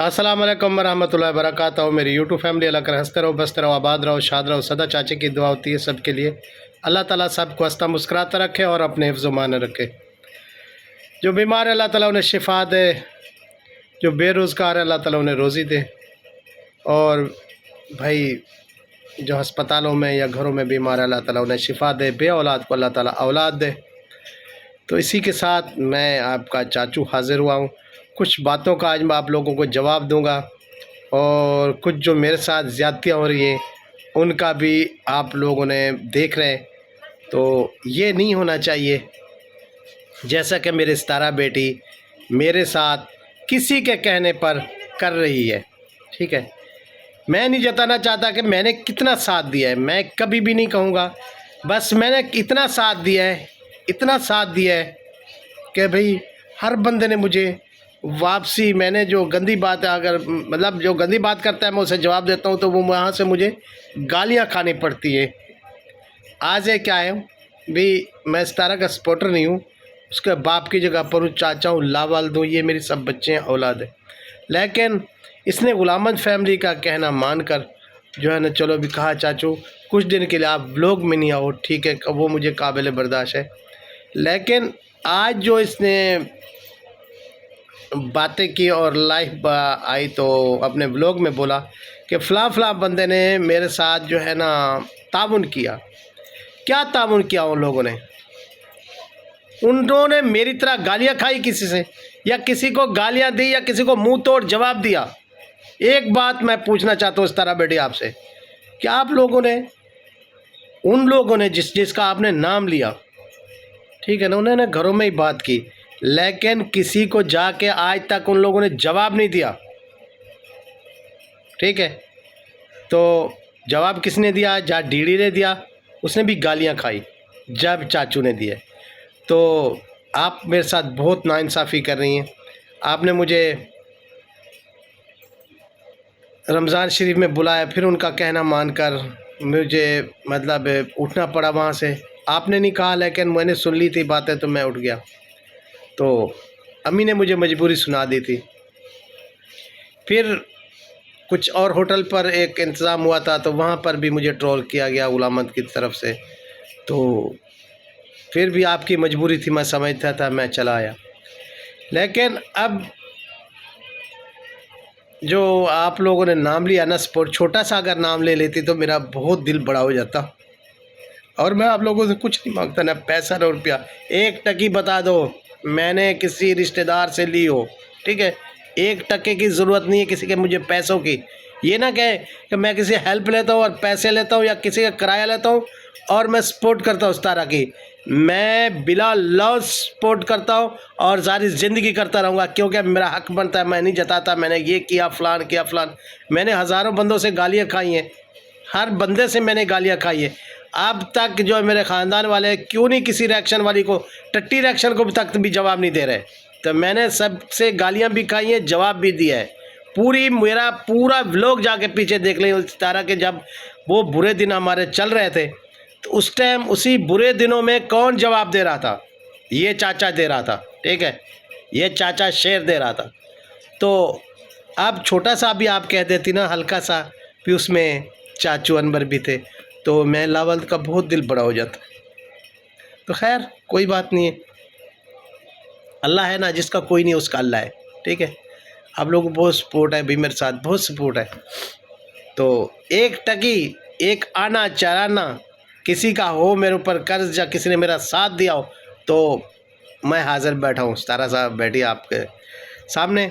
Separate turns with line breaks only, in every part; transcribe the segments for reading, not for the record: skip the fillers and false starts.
अस्सलाम वालेकुम रहमतुल्लाहि व बरकातहू। मेरी यूट्यूब फैमिली, अल्लाह कर हंसते रहो, बसते रहो, आबाद रहो, शाद रहो। सदा चाचे की दुआ होती है सबके लिए। अल्लाह ताला सबको हंसता मुस्कुराता रखे और अपने हिफ्ज़ मान रखे। जो बीमार है अल्लाह ताला उन्हें शिफा दे, जो बेरोज़गार है अल्लाह ताला उन्हें रोज़ी दे, और भाई जो हस्पतालों में या घरों में बीमार है अल्लाह ताला उन्हें शिफा दे, बे औलाद को अल्लाह ताला औलाद दे। तो इसी के साथ मैं आपका चाचू हाज़िर हुआ हूँ। कुछ बातों का आज मैं आप लोगों को जवाब दूंगा, और कुछ जो मेरे साथ ज़्यादतियाँ हो रही हैं उनका भी आप लोगों ने देख रहे हैं। तो ये नहीं होना चाहिए, जैसा कि मेरी सितारा बेटी मेरे साथ किसी के कहने पर कर रही है। ठीक है, मैं नहीं जताना चाहता कि मैंने कितना साथ दिया है, मैं कभी भी नहीं कहूँगा। बस मैंने इतना साथ दिया है, इतना साथ दिया है कि भाई हर बंदे ने मुझे वापसी, मैंने जो गंदी बात है, अगर मतलब जो गंदी बात करता है मैं उसे जवाब देता हूँ तो वो वहाँ से मुझे गालियाँ खानी पड़ती है। आज ये क्या है भी, मैं सितारा का सपोर्टर नहीं हूँ, उसके बाप की जगह पर हूँ, चाचा हूँ, लावाल दूँ, ये मेरी सब बच्चे हैं, औलाद है। लेकिन इसने गुलामत फैमिली का कहना मानकर जो है ना, चलो भी कहा चाचू कुछ दिन के लिए आप व्लॉग में नहीं आओ, ठीक है, वो मुझे काबिल बर्दाश्त है। लेकिन आज जो इसने बातें की और लाइव आई तो अपने व्लॉग में बोला कि फ़लाँ बंदे ने मेरे साथ जो है ना ताउन किया। क्या ताउन किया उन लोगों ने? उन्होंने मेरी तरह गालियां खाई किसी से, या किसी को गालियां दी, या किसी को मुंह तोड़ जवाब दिया? एक बात मैं पूछना चाहता हूँ इस तरह बेटी आपसे, कि आप लोगों ने, उन लोगों ने जिसका आपने नाम लिया, ठीक है ना, उन्होंने घरों में ही बात की, लेकिन किसी को जाके आज तक उन लोगों ने जवाब नहीं दिया। ठीक है, तो जवाब किसने दिया? जहाँ डीडी ने दिया, उसने भी गालियां खाई जब चाचू ने दिए। तो आप मेरे साथ बहुत नाइंसाफ़ी कर रही हैं। आपने मुझे रमज़ान शरीफ में बुलाया, फिर उनका कहना मानकर मुझे मतलब उठना पड़ा वहाँ से। आपने नहीं कहा, लेकिन मैंने सुन ली थी बातें तो मैं उठ गया। तो अम्मी ने मुझे मजबूरी सुना दी थी। फिर कुछ और होटल पर एक इंतज़ाम हुआ था, तो वहाँ पर भी मुझे ट्रोल किया गया गुलामत की तरफ से। तो फिर भी आपकी मजबूरी थी, मैं समझता था, मैं चला आया। लेकिन अब जो आप लोगों ने नाम लिया ना स्पोर्ट, छोटा सा अगर नाम ले लेती तो मेरा बहुत दिल बड़ा हो जाता। और मैं आप लोगों से कुछ नहीं मांगता, ना पैसा ना रुपया। एक टकी बता दो मैंने किसी रिश्तेदार से ली हो, ठीक है, 1 टके की ज़रूरत नहीं है किसी के मुझे पैसों की। ये ना कहे कि मैं किसी हेल्प लेता हूँ और पैसे लेता हूँ, या किसी का किराया लेता हूँ और मैं सपोर्ट करता हूँ। इस तरह की मैं बिला लॉस सपोर्ट करता हूँ और सारी ज़िंदगी करता रहूँगा, क्योंकि मेरा हक बनता है। मैं नहीं जताता मैंने ये किया फ़लान किया फ़लान। मैंने हज़ारों बंदों से गालियाँ खाई हैं, हर बंदे से मैंने गालियाँ खाई है। अब तक जो मेरे ख़ानदान वाले क्यों नहीं किसी रिएक्शन वाली को, टट्टी रिएक्शन को तक भी जवाब नहीं दे रहे। तो मैंने सबसे गालियाँ भी खाई हैं, जवाब भी दिया है। मेरा पूरा व्लॉग जाके पीछे देख लें सितारा के, जब वो बुरे दिन हमारे चल रहे थे तो उस टाइम उसी बुरे दिनों में कौन जवाब दे रहा था? ये चाचा दे रहा था, ठीक है, ये चाचा शेर दे रहा था। तो अब छोटा सा भी आप कह देती ना, हल्का सा भी, उसमें चाचू अनवर भी थे, तो मैं लावल का बहुत दिल बड़ा हो जाता। तो खैर कोई बात नहीं है, अल्लाह है ना, जिसका कोई नहीं उसका अल्लाह है। ठीक है, आप लोगों को बहुत सपोर्ट है भी, मेरे साथ बहुत सपोर्ट है। तो 1 टकी, एक आना चराना किसी का हो मेरे ऊपर कर्ज, या किसी ने मेरा साथ दिया हो, तो मैं हाज़िर बैठा हूँ सितारा साहब बैठी आपके सामने।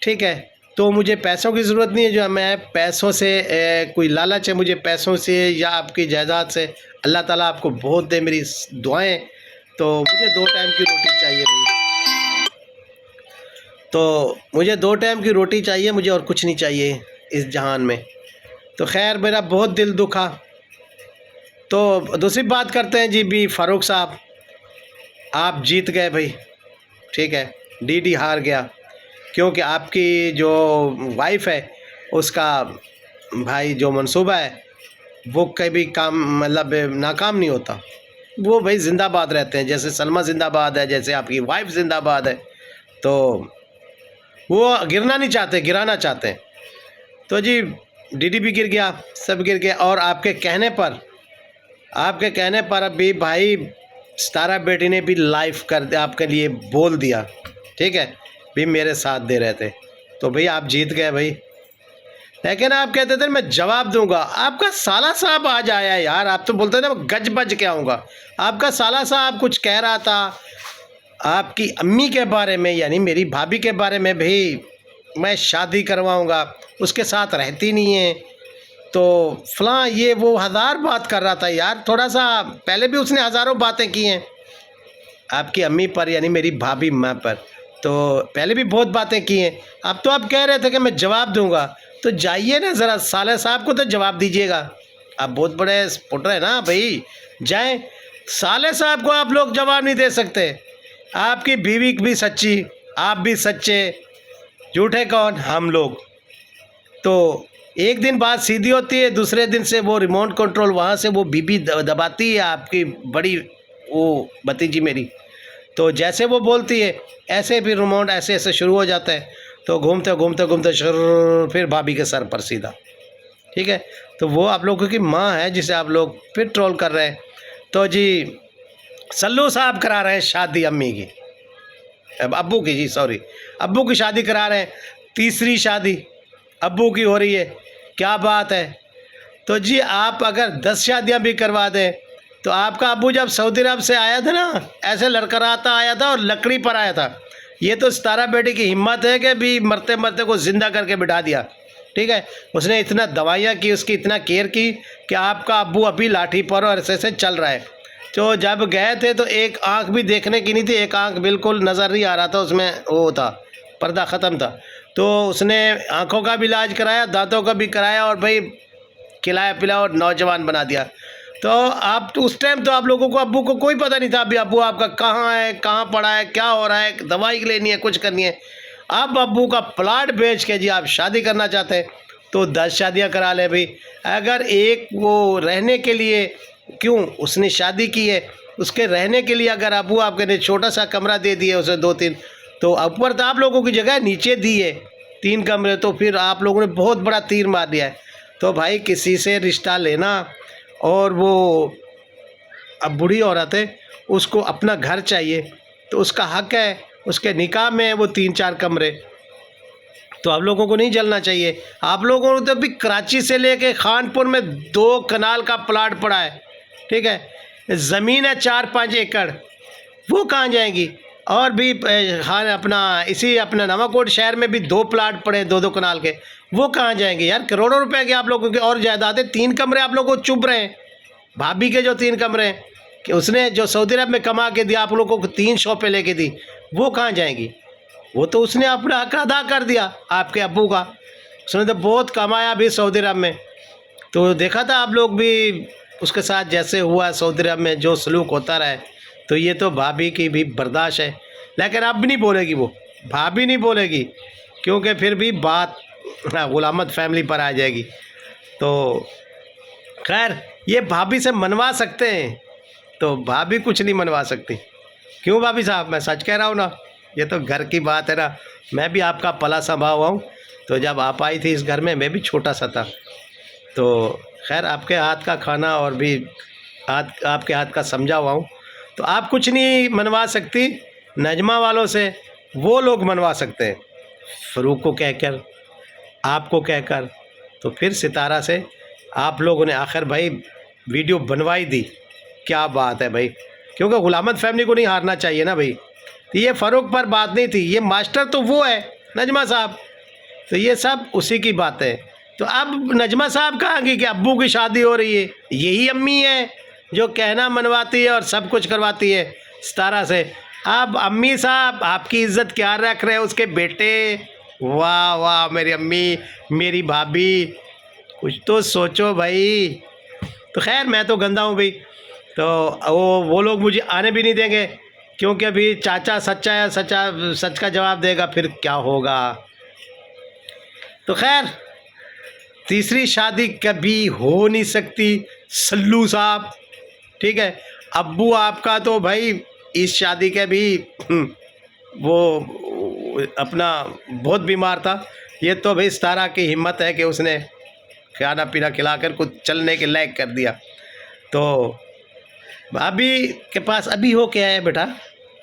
ठीक है, तो मुझे पैसों की ज़रूरत नहीं है, जो मैं पैसों से कोई लालच है मुझे पैसों से या आपकी जायदाद से। अल्लाह ताला आपको बहुत दे, मेरी दुआएं। तो मुझे 2 टाइम की रोटी चाहिए भाई, तो मुझे 2 टाइम की रोटी चाहिए, मुझे और कुछ नहीं चाहिए इस जहान में। तो खैर मेरा बहुत दिल दुखा। तो दूसरी बात करते हैं जी भी, फ़ारूक साहब आप जीत गए भाई, ठीक है, डीडी हार गया, क्योंकि आपकी जो वाइफ है उसका भाई जो मंसूबा है वो कभी काम मतलब नाकाम नहीं होता। वो भाई जिंदाबाद रहते हैं, जैसे सलमा जिंदाबाद है, जैसे आपकी वाइफ जिंदाबाद है। तो वो गिरना नहीं चाहते, गिराना चाहते हैं। तो जी डीडी भी गिर गया, सब गिर गया। और आपके कहने पर अभी भाई सितारा बेटी ने भी लाइव कर दिया, आपके लिए बोल दिया, ठीक है, भी मेरे साथ दे रहे थे। तो भाई आप जीत गए भाई। लेकिन आप कहते थे मैं जवाब दूंगा। आपका साला साहब आज आया यार, आप तो बोलते थे मैं गज बज के आऊँगा। आपका साला साहब कुछ कह रहा था आपकी अम्मी के बारे में, यानी मेरी भाभी के बारे में, भाई मैं शादी करवाऊँगा, उसके साथ रहती नहीं है, तो फलां ये वो हज़ार बात कर रहा था यार। थोड़ा सा पहले भी उसने हज़ारों बातें की हैं आपकी अम्मी पर, यानी मेरी भाभी माँ पर, तो पहले भी बहुत बातें की हैं। अब तो आप कह रहे थे कि मैं जवाब दूंगा, तो जाइए ना ज़रा साले साहब को तो जवाब दीजिएगा। आप बहुत बड़े सपोर्टर हैं ना भाई, जाएं। साले साहब को आप लोग जवाब नहीं दे सकते। आपकी बीवी भी सच्ची, आप भी सच्चे, झूठे कौन? हम लोग। तो एक दिन बात सीधी होती है, दूसरे दिन से वो रिमोट कंट्रोल वहाँ से वो बीबी दबाती है आपकी बड़ी वो भतीजी मेरी। तो जैसे वो बोलती है ऐसे फिर रिमोट ऐसे ऐसे शुरू हो जाता है, तो घूमते घूमते घूमते शुरू फिर भाभी के सर पर सीधा, ठीक है। तो वो आप लोगों की माँ है जिसे आप लोग फिर ट्रोल कर रहे हैं। तो जी सल्लू साहब करा रहे हैं शादी अम्मी की, अब्बू की, जी सॉरी, अब्बू की शादी करा रहे हैं। तीसरी शादी अब्बू की हो रही है, क्या बात है। तो जी आप अगर 10 शादियाँ भी करवा दें, तो आपका अब्बू जब सऊदी अरब से आया था ना, ऐसे लड़खड़ाता आया था और लकड़ी पर आया था। ये तो सितारा बेटी की हिम्मत है कि भी मरते मरते को ज़िंदा करके बिठा दिया, ठीक है। उसने इतना दवाइयाँ की, उसकी इतना केयर की कि आपका अब्बू अभी लाठी पर और ऐसे चल रहा है। तो जब गए थे तो एक आँख भी देखने की नहीं थी, एक आँख बिल्कुल नज़र नहीं आ रहा था, उसमें वो था, पर्दा ख़त्म था। तो उसने आँखों का भी इलाज कराया, दांतों का भी कराया, और भाई खिलाया पिलाया और नौजवान बना दिया। तो आप तो उस टाइम तो आप लोगों को अब्बू को कोई पता नहीं था अभी अब्बू आपका कहाँ है, कहाँ पड़ा है, क्या हो रहा है, दवाई लेनी है, कुछ करनी है। अब अब्बू का प्लाट बेच के जी आप शादी करना चाहते हैं, तो 10 शादियाँ करा ले भाई। अगर एक वो रहने के लिए, क्यों उसने शादी की है, उसके रहने के लिए अगर अब्बू आपके ने छोटा सा कमरा दे दिए उसे 2-3, तो ऊपर तो आप लोगों की जगह नीचे दी है 3 कमरे, तो फिर आप लोगों ने बहुत बड़ा तीर मार दिया है। तो भाई किसी से रिश्ता लेना, और वो अब बूढ़ी औरत है, उसको अपना घर चाहिए, तो उसका हक है, उसके निकाह में वो 3-4 कमरे, तो आप लोगों को नहीं जलना चाहिए। आप लोगों को तो अभी कराची से लेके खानपुर में 2 कनाल का प्लाट पड़ा है, ठीक है, ज़मीन है 4-5 एकड़, वो कहाँ जाएंगी। और भी हाँ अपना इसी अपना नवाकोट शहर में भी 2 प्लाट पड़े 2-2 कनाल के, वो कहाँ जाएंगे यार। करोड़ों रुपए के आप लोगों के और जायदादें, 3 कमरे आप लोगों को चुभ रहे हैं। भाभी के जो 3 कमरे हैं कि उसने जो सऊदी अरब में कमा के दिया, आप लोगों को 3 शॉपें लेके दी, वो कहाँ जाएंगी। वो तो उसने अपना हक अदा कर दिया आपके अब्बू का, उसने तो बहुत कमाया भी सऊदी अरब में। तो देखा था आप लोग भी उसके साथ जैसे हुआ सऊदी अरब में, जो सलूक होता रहा है। तो ये तो भाभी की भी बर्दाश्त है, लेकिन अब नहीं बोलेगी, वो भाभी नहीं बोलेगी, क्योंकि फिर भी बात गुलामत फैमिली पर आ जाएगी। तो खैर ये भाभी से मनवा सकते हैं, तो भाभी कुछ नहीं मनवा सकती। क्यों भाभी साहब, मैं सच कह रहा हूँ ना, ये तो घर की बात है ना। मैं भी आपका पला संभा हुआ हूँ, तो जब आप आई थी इस घर में मैं भी छोटा सा था। तो खैर आपके हाथ का खाना और भी आपके हाथ का समझा हुआ हूँ, तो आप कुछ नहीं मनवा सकती। नजमा वालों से वो लोग मनवा सकते हैं, फ़रूक को कहकर, आपको कहकर। तो फिर सितारा से आप लोगों ने आखिर भाई वीडियो बनवाई दी, क्या बात है भाई, क्योंकि गुलामत फैमिली को नहीं हारना चाहिए ना भाई। तो ये फ़रूक पर बात नहीं थी, ये मास्टर तो वो है नजमा साहब, तो ये सब उसी की बात है। तो अब नजमा साहब कहेंगे कि अब्बू की शादी हो रही है, यही अम्मी है जो कहना मनवाती है और सब कुछ करवाती है सितारा से। अब अम्मी साहब आपकी इज्जत क्या रख रहे हैं उसके बेटे। वाह वाह मेरी अम्मी, मेरी भाभी, कुछ तो सोचो भाई। तो खैर मैं तो गंदा हूँ भाई, तो वो लोग मुझे आने भी नहीं देंगे, क्योंकि अभी चाचा सच्चा है, सच का जवाब देगा, फिर क्या होगा। तो खैर तीसरी शादी कभी हो नहीं सकती सल्लू साहब, ठीक है। अब्बू आपका तो भाई इस शादी के भी वो अपना बहुत बीमार था। ये तो भाई सितारा की हिम्मत है कि उसने खाना पीना खिलाकर कुछ चलने के लायक कर दिया। तो भाभी के पास अभी हो क्या है बेटा,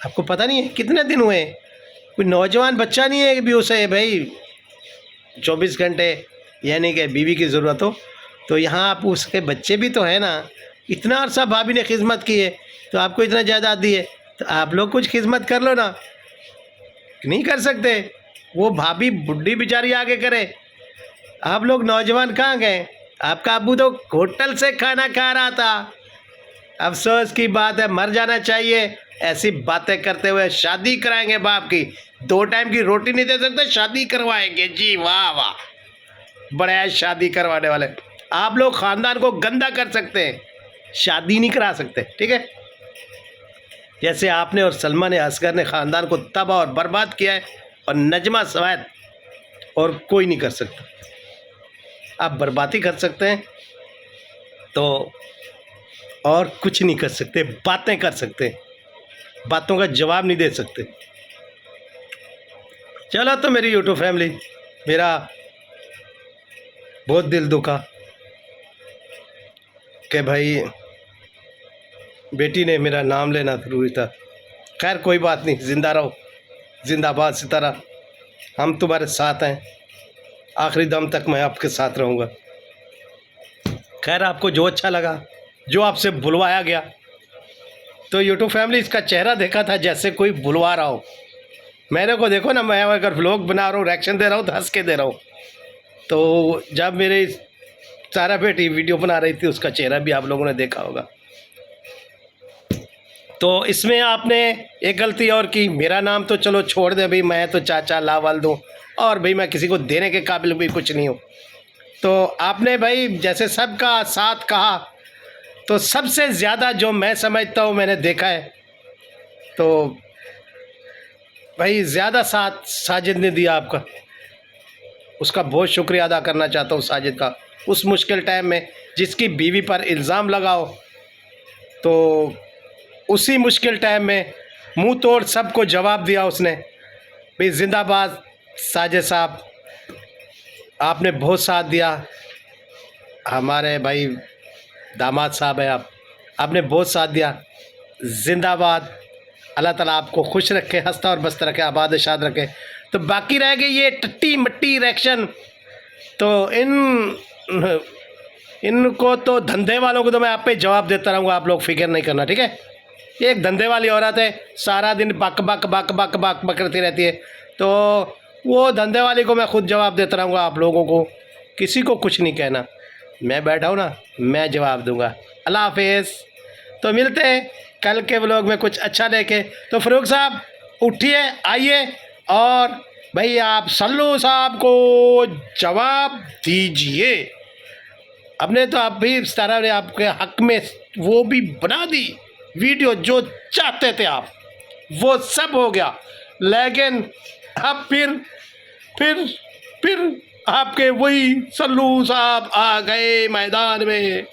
आपको पता नहीं है? कितने दिन हुए? कोई नौजवान बच्चा नहीं है भी उसे भाई 24 घंटे यानी कि बीवी की ज़रूरत हो। तो यहाँ आप उसके बच्चे भी तो है ना। इतना अरसा भाभी ने खिदमत की है तो आपको इतना जायदाद दी है, तो आप लोग कुछ खिदमत कर लो ना। नहीं कर सकते? वो भाभी बुढ़ी बेचारी आगे करे, आप लोग नौजवान कहाँ गए? आपका अब्बू तो होटल से खाना खा रहा था। अफसोस की बात है, मर जाना चाहिए। ऐसी बातें करते हुए शादी कराएंगे बाप की, 2 टाइम की रोटी नहीं दे सकते, शादी करवाएंगे जी। वाह वाह, बड़े हैं शादी करवाने वाले। आप लोग ख़ानदान को गंदा कर सकते हैं, शादी नहीं करा सकते, ठीक है? जैसे आपने और सलमा ने असगर ने ख़ानदान को तबाह और बर्बाद किया है, और नजमा सवायद और कोई नहीं कर सकता। आप बर्बादी कर सकते हैं तो और कुछ नहीं कर सकते, बातें कर सकते हैं, बातों का जवाब नहीं दे सकते। चलो तो मेरी यूट्यूब फैमिली, मेरा बहुत दिल दुखा कि भाई बेटी ने मेरा नाम लेना ज़रूरी था। खैर कोई बात नहीं, ज़िंदा रहो, जिंदाबाद सितारा, हम तुम्हारे साथ हैं, आखिरी दम तक मैं आपके साथ रहूँगा। खैर आपको जो अच्छा लगा, जो आपसे बुलवाया गया, तो यूट्यूब फैमिली इसका चेहरा देखा था जैसे कोई बुलवा रहा हो। मेरे को देखो ना, मैं अगर व्लॉग बना रहा हूँ, रिएक्शन दे रहा हूँ तो हंस के दे रहा हूँ। तो जब मेरी सारा बेटी वीडियो बना रही थी, उसका चेहरा भी आप लोगों ने देखा होगा। तो इसमें आपने एक गलती और की, मेरा नाम तो चलो छोड़ दे भाई, मैं तो चाचा लावाल दूँ, और भाई मैं किसी को देने के काबिल भी कुछ नहीं हूँ। तो आपने भाई जैसे सबका साथ कहा, तो सबसे ज़्यादा जो मैं समझता हूँ मैंने देखा है, तो भाई ज़्यादा साथ साजिद ने दिया आपका। उसका बहुत शुक्रिया अदा करना चाहता हूँ साजिद का। उस मुश्किल टाइम में जिसकी बीवी पर इल्ज़ाम लगाओ, तो उसी मुश्किल टाइम में मुंह तोड़ सबको जवाब दिया उसने। भाई जिंदाबाद साजिद साहब, आपने बहुत साथ दिया। हमारे भाई दामाद साहब है आप, आपने बहुत साथ दिया। जिंदाबाद, अल्लाह ताला आपको खुश रखे, हंसता और बसता रखे, आबाद शाद रखे। तो बाकी रह गई ये टट्टी मट्टी रिएक्शन, तो इनको तो धंधे वालों को तो मैं आप पे जवाब देता रहूँगा, आप लोग फिक्र नहीं करना, ठीक है? एक धंधे वाली औरत है, सारा दिन बक बक बक बक बक बक करती रहती है, तो वो धंधे वाली को मैं खुद जवाब देता रहूँगा। आप लोगों को किसी को कुछ नहीं कहना, मैं बैठा हूँ ना, मैं जवाब दूँगा। अल्लाह हाफिज़। तो मिलते हैं कल के व्लॉग में कुछ अच्छा लेके। तो फ़ारूक साहब उठिए, आइए, और भाई आप सल्लू साहब को जवाब दीजिए। अपने तो आप भी सितारा ने आपके हक में वो भी बना दी वीडियो, जो चाहते थे आप, वो सब हो गया। लेकिन अब फिर आपके वही सल्लू साहब आ गए मैदान में।